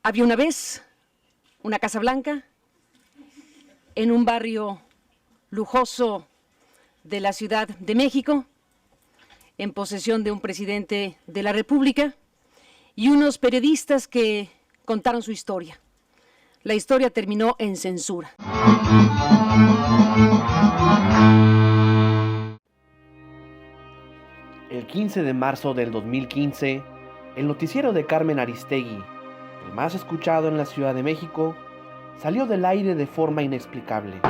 Había una vez una Casa Blanca en un barrio lujoso de la Ciudad de México, en posesión de un presidente de la República y unos periodistas que contaron su historia. La historia terminó en censura. El 15 de marzo del 2015, el noticiero de Carmen Aristegui, el más escuchado en la Ciudad de México, salió del aire de forma inexplicable.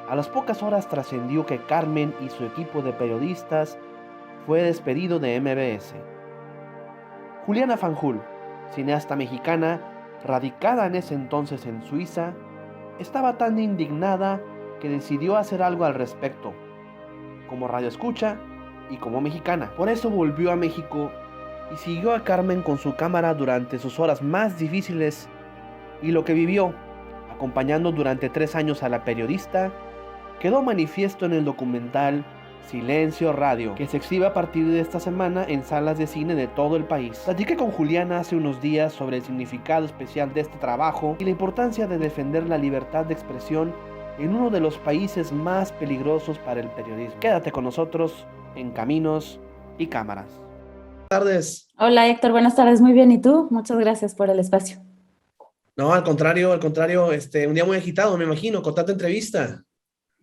A las pocas horas trascendió que Carmen y su equipo de periodistas fue despedido de MBS. Juliana Fanjul, cineasta mexicana, radicada en ese entonces en Suiza, estaba tan indignada que decidió hacer algo al respecto, como radioescucha y como mexicana. Por eso volvió a México y siguió a Carmen con su cámara durante sus horas más difíciles y lo que vivió, acompañando durante 3 años a la periodista, quedó manifiesto en el documental Silencio Radio, que se exhibe a partir de esta semana en salas de cine de todo el país. Platiqué con Juliana hace unos días sobre el significado especial de este trabajo y la importancia de defender la libertad de expresión en uno de los países más peligrosos para el periodismo. Quédate con nosotros en Caminos y Cámaras. Buenas tardes. Hola Héctor, buenas tardes, muy bien, ¿y tú? Muchas gracias por el espacio. No, al contrario, un día muy agitado, me imagino, con tanta entrevista.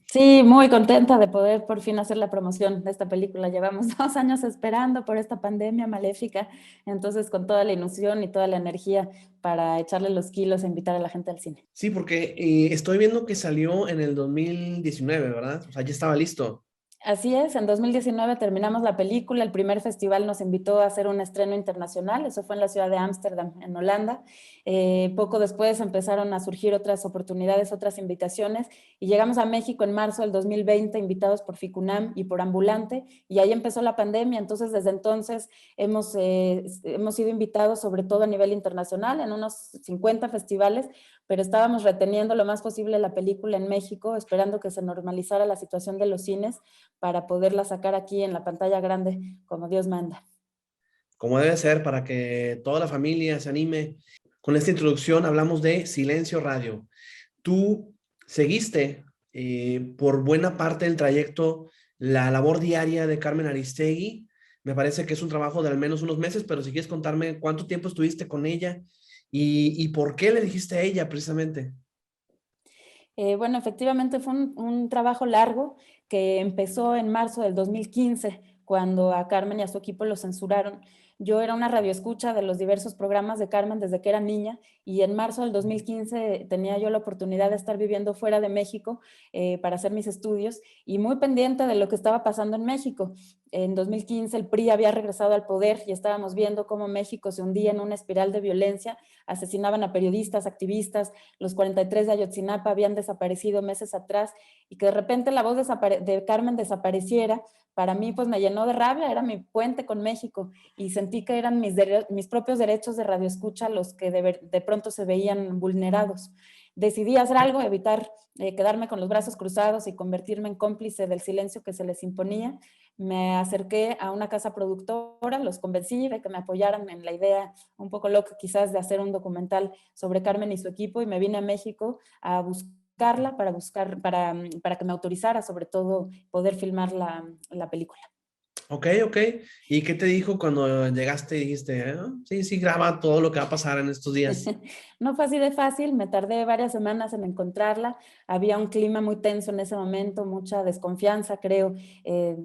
Sí, muy contenta de poder por fin hacer la promoción de esta película. Llevamos 2 años esperando por esta pandemia maléfica, entonces con toda la ilusión y toda la energía para echarle los kilos e invitar a la gente al cine. Sí, porque estoy viendo que salió en el 2019, ¿verdad? O sea, ya estaba listo. Así es, en 2019 terminamos la película, el primer festival nos invitó a hacer un estreno internacional, eso fue en la ciudad de Ámsterdam, en Holanda. Poco después empezaron a surgir otras oportunidades, otras invitaciones, y llegamos a México en marzo del 2020, invitados por FICUNAM y por Ambulante, y ahí empezó la pandemia. Entonces desde entonces hemos sido invitados sobre todo a nivel internacional, en unos 50 festivales, pero estábamos reteniendo lo más posible la película en México, esperando que se normalizara la situación de los cines, para poderla sacar aquí en la pantalla grande, como Dios manda. Como debe ser, para que toda la familia se anime. Con esta introducción hablamos de Silencio Radio. Tú seguiste por buena parte del trayecto la labor diaria de Carmen Aristegui. Me parece que es un trabajo de al menos unos meses, pero si quieres contarme cuánto tiempo estuviste con ella y por qué le dijiste a ella precisamente. Bueno, efectivamente fue un trabajo largo que empezó en marzo del 2015, cuando a Carmen y a su equipo lo censuraron. Yo era una radioescucha de los diversos programas de Carmen desde que era niña, y en marzo del 2015 tenía yo la oportunidad de estar viviendo fuera de México para hacer mis estudios y muy pendiente de lo que estaba pasando en México. En 2015 el PRI había regresado al poder y estábamos viendo cómo México se hundía en una espiral de violencia, asesinaban a periodistas, activistas, los 43 de Ayotzinapa habían desaparecido meses atrás, y que de repente la voz de Carmen desapareciera, para mí pues me llenó de rabia, era mi puente con México, y sentí que eran mis propios derechos de radioescucha los que de pronto se veían vulnerados. Decidí hacer algo, evitar quedarme con los brazos cruzados y convertirme en cómplice del silencio que se les imponía. Me acerqué a una casa productora, los convencí de que me apoyaran en la idea un poco loca quizás de hacer un documental sobre Carmen y su equipo, y me vine a México a buscarla para que me autorizara sobre todo poder filmar la película. Ok. ¿Y qué te dijo cuando llegaste y dijiste, sí, graba todo lo que va a pasar en estos días? No fue así de fácil, me tardé varias semanas en encontrarla, había un clima muy tenso en ese momento, mucha desconfianza, creo,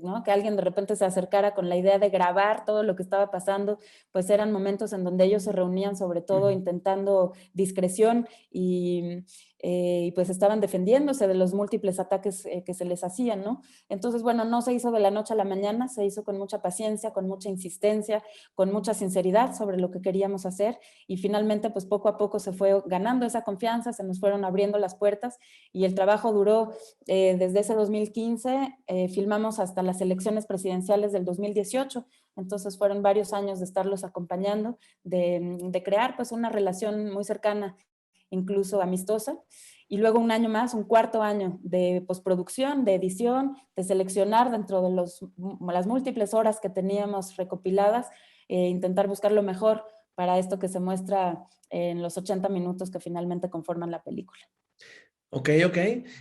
¿no? Que alguien de repente se acercara con la idea de grabar todo lo que estaba pasando, pues eran momentos en donde ellos se reunían sobre todo intentando discreción y pues estaban defendiéndose de los múltiples ataques que se les hacían, ¿no? Entonces, bueno, no se hizo de la noche a la mañana, se hizo con mucha paciencia, con mucha insistencia, con mucha sinceridad sobre lo que queríamos hacer, y finalmente pues poco a poco se fue ganando esa confianza, se nos fueron abriendo las puertas y el trabajo duró desde ese 2015, filmamos hasta las elecciones presidenciales del 2018, entonces fueron varios años de estarlos acompañando, de crear pues una relación muy cercana, incluso amistosa, y luego un año más, un cuarto año de postproducción, de edición, de seleccionar dentro de las múltiples horas que teníamos recopiladas, intentar buscar lo mejor para esto que se muestra en los 80 minutos que finalmente conforman la película. Ok, ok.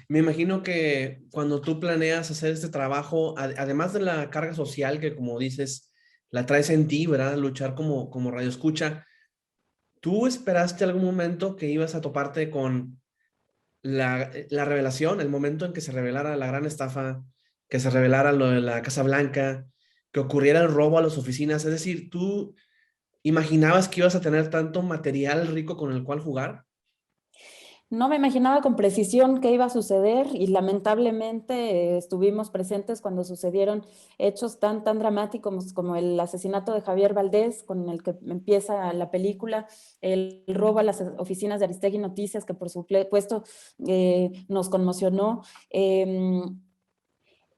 Me imagino que cuando tú planeas hacer este trabajo, además de la carga social que, como dices, la traes en ti, ¿verdad? Luchar como radioescucha, ¿tú esperaste algún momento que ibas a toparte con la revelación, el momento en que se revelara la gran estafa, que se revelara lo de la Casa Blanca, que ocurriera el robo a las oficinas? Es decir, ¿tú imaginabas que ibas a tener tanto material rico con el cual jugar? No me imaginaba con precisión qué iba a suceder y lamentablemente estuvimos presentes cuando sucedieron hechos tan dramáticos como el asesinato de Javier Valdés, con el que empieza la película, el robo a las oficinas de Aristegui Noticias, que por supuesto nos conmocionó.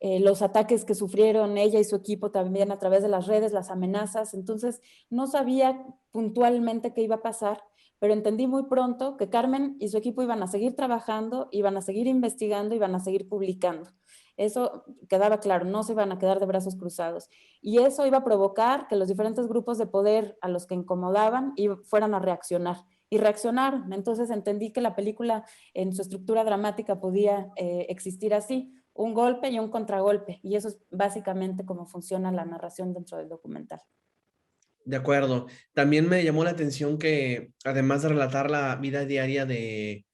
Los ataques que sufrieron ella y su equipo también a través de las redes, las amenazas. Entonces, no sabía puntualmente qué iba a pasar, pero entendí muy pronto que Carmen y su equipo iban a seguir trabajando, iban a seguir investigando, iban a seguir publicando. Eso quedaba claro, no se iban a quedar de brazos cruzados. Y eso iba a provocar que los diferentes grupos de poder a los que incomodaban fueran a reaccionar. Y reaccionaron. Entonces entendí que la película en su estructura dramática podía existir así, un golpe y un contragolpe, y eso es básicamente cómo funciona la narración dentro del documental. De acuerdo. También me llamó la atención que, además de relatar la vida diaria de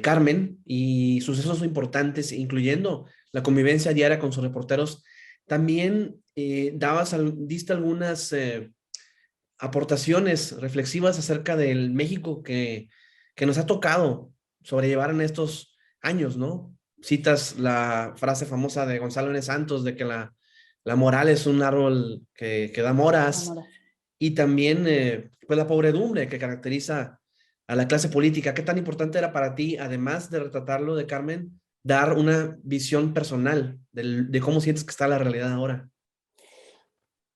Carmen y sucesos importantes, incluyendo la convivencia diaria con sus reporteros, también diste algunas aportaciones reflexivas acerca del México que nos ha tocado sobrellevar en estos años, ¿no? Citas la frase famosa de Gonzalo N. Santos de que la moral es un árbol que da moras, Amora. y también pues la pobredumbre que caracteriza a la clase política. ¿Qué tan importante era para ti, además de retratarlo de Carmen, dar una visión personal de cómo sientes que está la realidad ahora?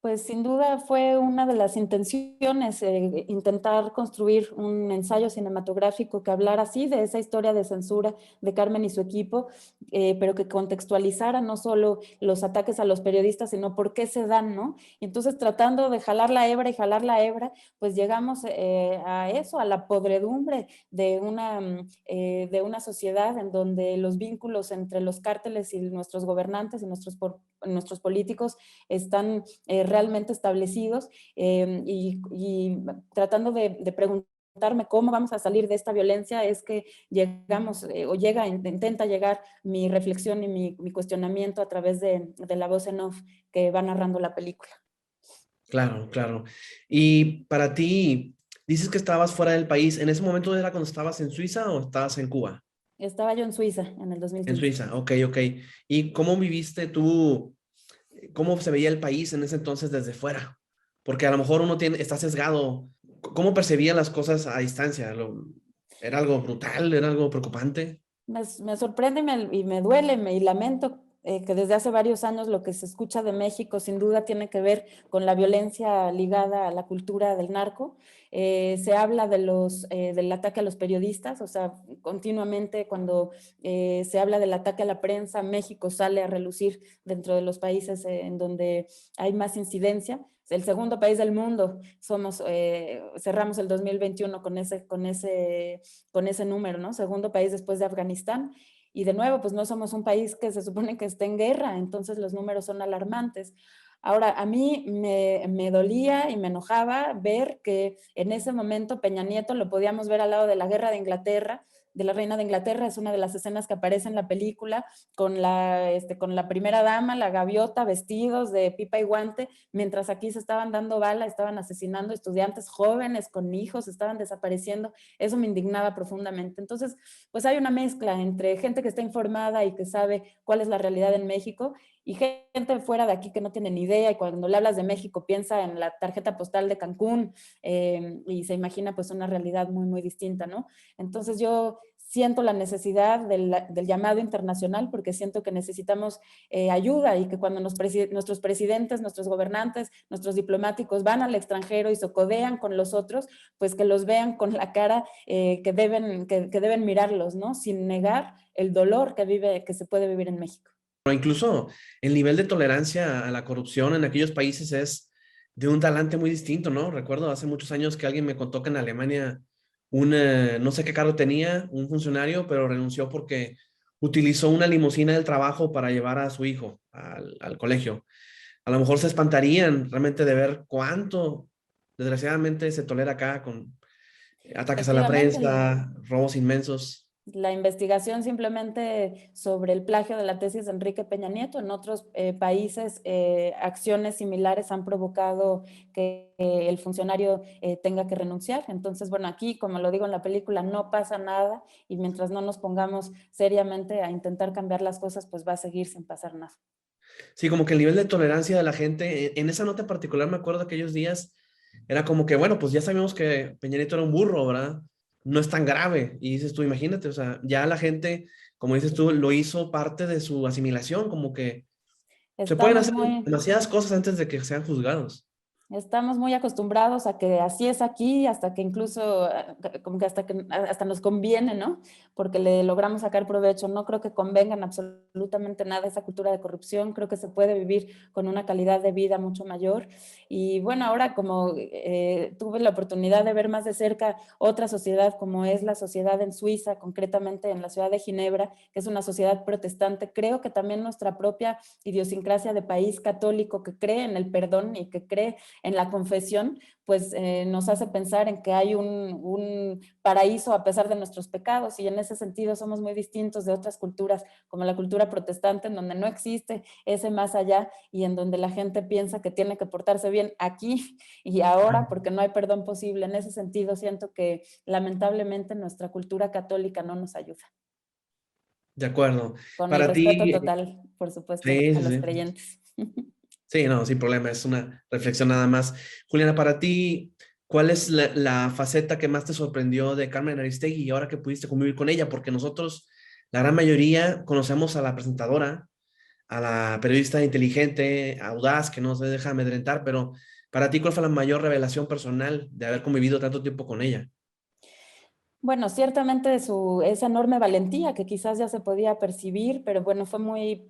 Pues sin duda fue una de las intenciones, intentar construir un ensayo cinematográfico que hablara así de esa historia de censura de Carmen y su equipo, pero que contextualizara no solo los ataques a los periodistas, sino por qué se dan, ¿no? Y entonces tratando de jalar la hebra y jalar la hebra, pues llegamos a eso, a la podredumbre de una sociedad en donde los vínculos entre los cárteles y nuestros gobernantes y nuestros políticos están realmente establecidos y tratando de preguntarme cómo vamos a salir de esta violencia es que llegamos intenta llegar mi reflexión y mi cuestionamiento a través de la voz en off que va narrando la película. Claro, claro. Y para ti, dices que estabas fuera del país. ¿En ese momento era cuando estabas en Suiza o estabas en Cuba? Estaba yo en Suiza en el En 2015. Suiza, ok, ok. ¿Y cómo viviste tú? ¿Cómo se veía el país en ese entonces desde fuera? Porque a lo mejor está sesgado. ¿Cómo percibía las cosas a distancia? ¿Era algo brutal? ¿Era algo preocupante? Me sorprende y me duele, y lamento que desde hace varios años lo que se escucha de México sin duda tiene que ver con la violencia ligada a la cultura del narco. Se habla del ataque a los periodistas, o sea, continuamente cuando se habla del ataque a la prensa, México sale a relucir dentro de los países en donde hay más incidencia. El segundo país del mundo, cerramos el 2021 con ese número, ¿no? Segundo país después de Afganistán. Y de nuevo, pues no somos un país que se supone que esté en guerra, entonces los números son alarmantes. Ahora, a mí me dolía y me enojaba ver que en ese momento Peña Nieto lo podíamos ver al lado de la guerra de Inglaterra, de la reina de Inglaterra, es una de las escenas que aparece en la película, con la primera dama, la gaviota, vestidos de pipa y guante, mientras aquí se estaban dando bala, estaban asesinando estudiantes jóvenes con hijos, estaban desapareciendo. Eso me indignaba profundamente. Entonces, pues hay una mezcla entre gente que está informada y que sabe cuál es la realidad en México y gente fuera de aquí que no tiene ni idea y cuando le hablas de México piensa en la tarjeta postal de Cancún y se imagina pues una realidad muy distinta, ¿no? Entonces yo siento la necesidad del llamado internacional porque siento que necesitamos ayuda y que cuando nuestros presidentes, nuestros gobernantes, nuestros diplomáticos van al extranjero y se codean con los otros, pues que los vean con la cara que deben mirarlos, ¿no? Sin negar el dolor que se puede vivir en México. O incluso el nivel de tolerancia a la corrupción en aquellos países es de un talante muy distinto, ¿no? Recuerdo hace muchos años que alguien me contó que en Alemania no sé qué cargo tenía, un funcionario, pero renunció porque utilizó una limusina del trabajo para llevar a su hijo al colegio. A lo mejor se espantarían realmente de ver cuánto, desgraciadamente, se tolera acá con ataques a la Efectivamente, prensa, robos inmensos. la investigación simplemente sobre el plagio de la tesis de Enrique Peña Nieto en otros países, acciones similares han provocado que el funcionario tenga que renunciar. Entonces, bueno, aquí, como lo digo en la película, no pasa nada y mientras no nos pongamos seriamente a intentar cambiar las cosas, pues va a seguir sin pasar nada. Sí, como que el nivel de tolerancia de la gente, en esa nota en particular me acuerdo aquellos días, era como que, bueno, pues ya sabíamos que Peña Nieto era un burro, ¿verdad? No es tan grave. Y dices tú, imagínate, o sea, ya la gente, como dices tú, lo hizo parte de su asimilación, como que se pueden Estamos hacer muy, demasiadas cosas antes de que sean juzgados. Estamos muy acostumbrados a que así es aquí, hasta que incluso, como que hasta nos conviene, ¿no? Porque le logramos sacar provecho. No creo que convengan absolutamente nada esa cultura de corrupción. Creo que se puede vivir con una calidad de vida mucho mayor. Y bueno, ahora como tuve la oportunidad de ver más de cerca otra sociedad como es la sociedad en Suiza, concretamente en la ciudad de Ginebra, que es una sociedad protestante, creo que también nuestra propia idiosincrasia de país católico que cree en el perdón y que cree en la confesión, pues nos hace pensar en que hay un paraíso a pesar de nuestros pecados y en ese sentido somos muy distintos de otras culturas como la cultura protestante en donde no existe ese más allá y en donde la gente piensa que tiene que portarse bien aquí y ahora porque no hay perdón posible. En ese sentido siento que lamentablemente nuestra cultura católica no nos ayuda. De acuerdo. Con el Para respeto ti, total, por supuesto, sí, a sí, los sí. creyentes. Sí, no, sin problema, es una reflexión nada más. Juliana, para ti, ¿cuál es la faceta que más te sorprendió de Carmen Aristegui y ahora que pudiste convivir con ella? Porque nosotros, la gran mayoría, conocemos a la presentadora, a la periodista inteligente, audaz, que no se deja amedrentar, pero para ti, ¿cuál fue la mayor revelación personal de haber convivido tanto tiempo con ella? Bueno, ciertamente esa enorme valentía que quizás ya se podía percibir, pero bueno, fue muy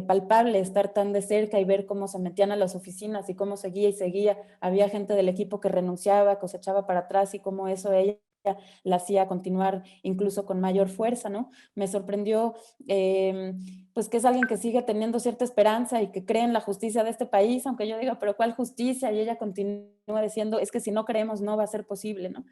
palpable estar tan de cerca y ver cómo se metían a las oficinas y cómo seguía y seguía. Había gente del equipo que renunciaba, que se echaba para atrás y cómo eso ella la hacía continuar incluso con mayor fuerza, ¿no? Me sorprendió pues que es alguien que sigue teniendo cierta esperanza y que cree en la justicia de este país, aunque yo diga, pero ¿cuál justicia? Y ella continúa diciendo, es que si no creemos no va a ser posible, ¿no?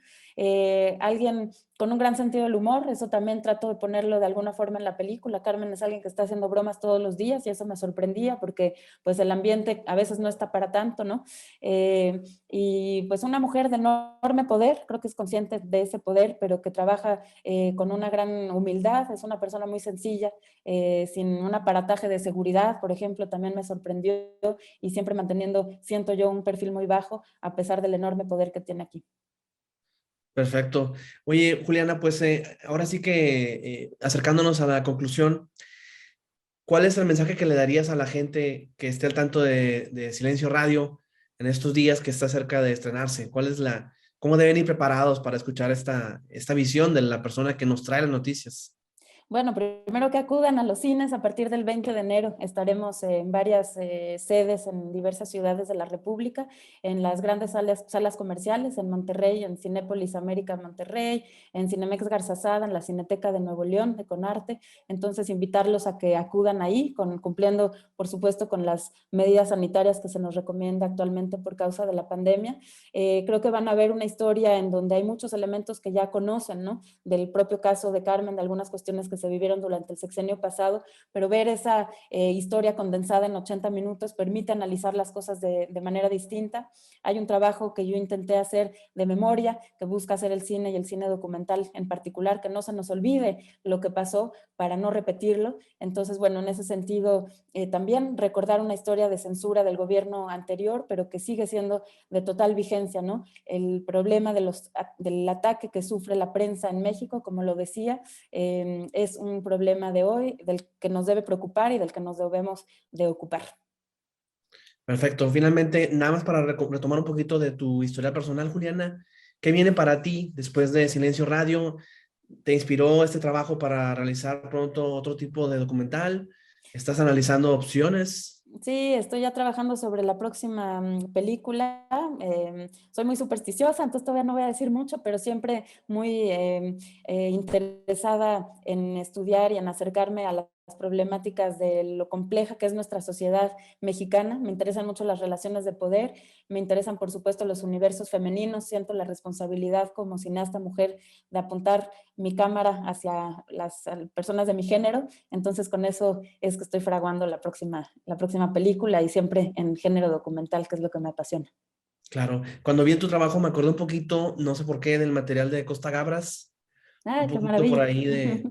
Alguien con un gran sentido del humor, eso también trato de ponerlo de alguna forma en la película. Carmen es alguien que está haciendo bromas todos los días y eso me sorprendía porque pues el ambiente a veces no está para tanto, ¿no? Y pues una mujer de enorme poder, creo que es consciente de ese poder, pero que trabaja con una gran humildad, es una persona muy sencilla, sin un aparataje de seguridad, por ejemplo, también me sorprendió y siempre manteniendo, siento yo, un perfil muy bajo a pesar del enorme poder que tiene aquí. Perfecto. Oye, Juliana, pues ahora sí que acercándonos a la conclusión, ¿cuál es el mensaje que le darías a la gente que esté al tanto de Silencio Radio en estos días que está cerca de estrenarse? ¿Cómo deben ir preparados para escuchar esta visión de la persona que nos trae las noticias? Bueno, primero que acudan a los cines a partir del 20 de enero. Estaremos en varias sedes en diversas ciudades de la República, en las grandes salas comerciales, en Monterrey, en Cinépolis América Monterrey, en Cinemex Garzazada, en la Cineteca de Nuevo León, de Conarte. Entonces, invitarlos a que acudan ahí, cumpliendo, por supuesto, con las medidas sanitarias que se nos recomienda actualmente por causa de la pandemia. Creo que van a ver una historia en donde hay muchos elementos que ya conocen, ¿no? Del propio caso de Carmen, de algunas cuestiones que se vivieron durante el sexenio pasado, pero ver esa historia condensada en 80 minutos permite analizar las cosas de manera distinta. Hay un trabajo que yo intenté hacer de memoria, que busca hacer el cine y el cine documental en particular, que no se nos olvide lo que pasó para no repetirlo. Entonces, bueno, en ese sentido, también recordar una historia de censura del gobierno anterior, pero que sigue siendo de total vigencia, ¿no? El problema del ataque que sufre la prensa en México, como lo decía, es un problema de hoy del que nos debe preocupar y del que nos debemos de ocupar. Perfecto. Finalmente, nada más para retomar un poquito de tu historia personal, Juliana, ¿qué viene para ti después de Silencio Radio? ¿Te inspiró este trabajo para realizar pronto otro tipo de documental? ¿Estás analizando opciones? Sí, estoy ya trabajando sobre la próxima película. Soy muy supersticiosa, entonces todavía no voy a decir mucho, pero siempre muy interesada en estudiar y en acercarme a las problemáticas de lo compleja que es nuestra sociedad mexicana. Me interesan mucho las relaciones de poder, me interesan por supuesto los universos femeninos. Siento la responsabilidad como cineasta mujer de apuntar mi cámara hacia las personas de mi género. Entonces con eso es que estoy fraguando la próxima película, y siempre en género documental, que es lo que me apasiona. Claro, cuando vi tu trabajo me acordé un poquito, no sé por qué, del material de Costa Gabras, un ¡Ay, qué poquito por maravilla! ahí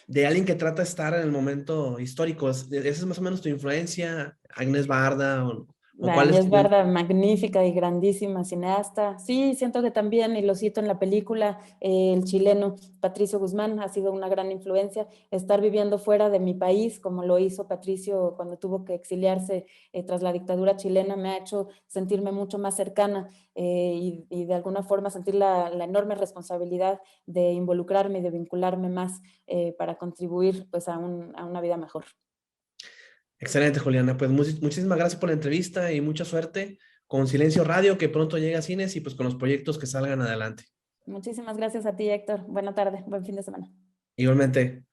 de alguien que trata de estar en el momento histórico. ¿Esa es más o menos tu influencia, Agnes Barda, o cuál es Agnès tu... Barda, magnífica y grandísima cineasta. Sí, siento que también, y lo cito en la película, el chileno Patricio Guzmán ha sido una gran influencia. Estar viviendo fuera de mi país, como lo hizo Patricio cuando tuvo que exiliarse tras la dictadura chilena, me ha hecho sentirme mucho más cercana, y de alguna forma sentir la enorme responsabilidad de involucrarme y de vincularme más, para contribuir pues, a una vida mejor. Excelente, Juliana. Pues muchísimas gracias por la entrevista y mucha suerte con Silencio Radio, que pronto llega a cines y pues con los proyectos que salgan adelante. Muchísimas gracias a ti, Héctor. Buena tarde, buen fin de semana. Igualmente.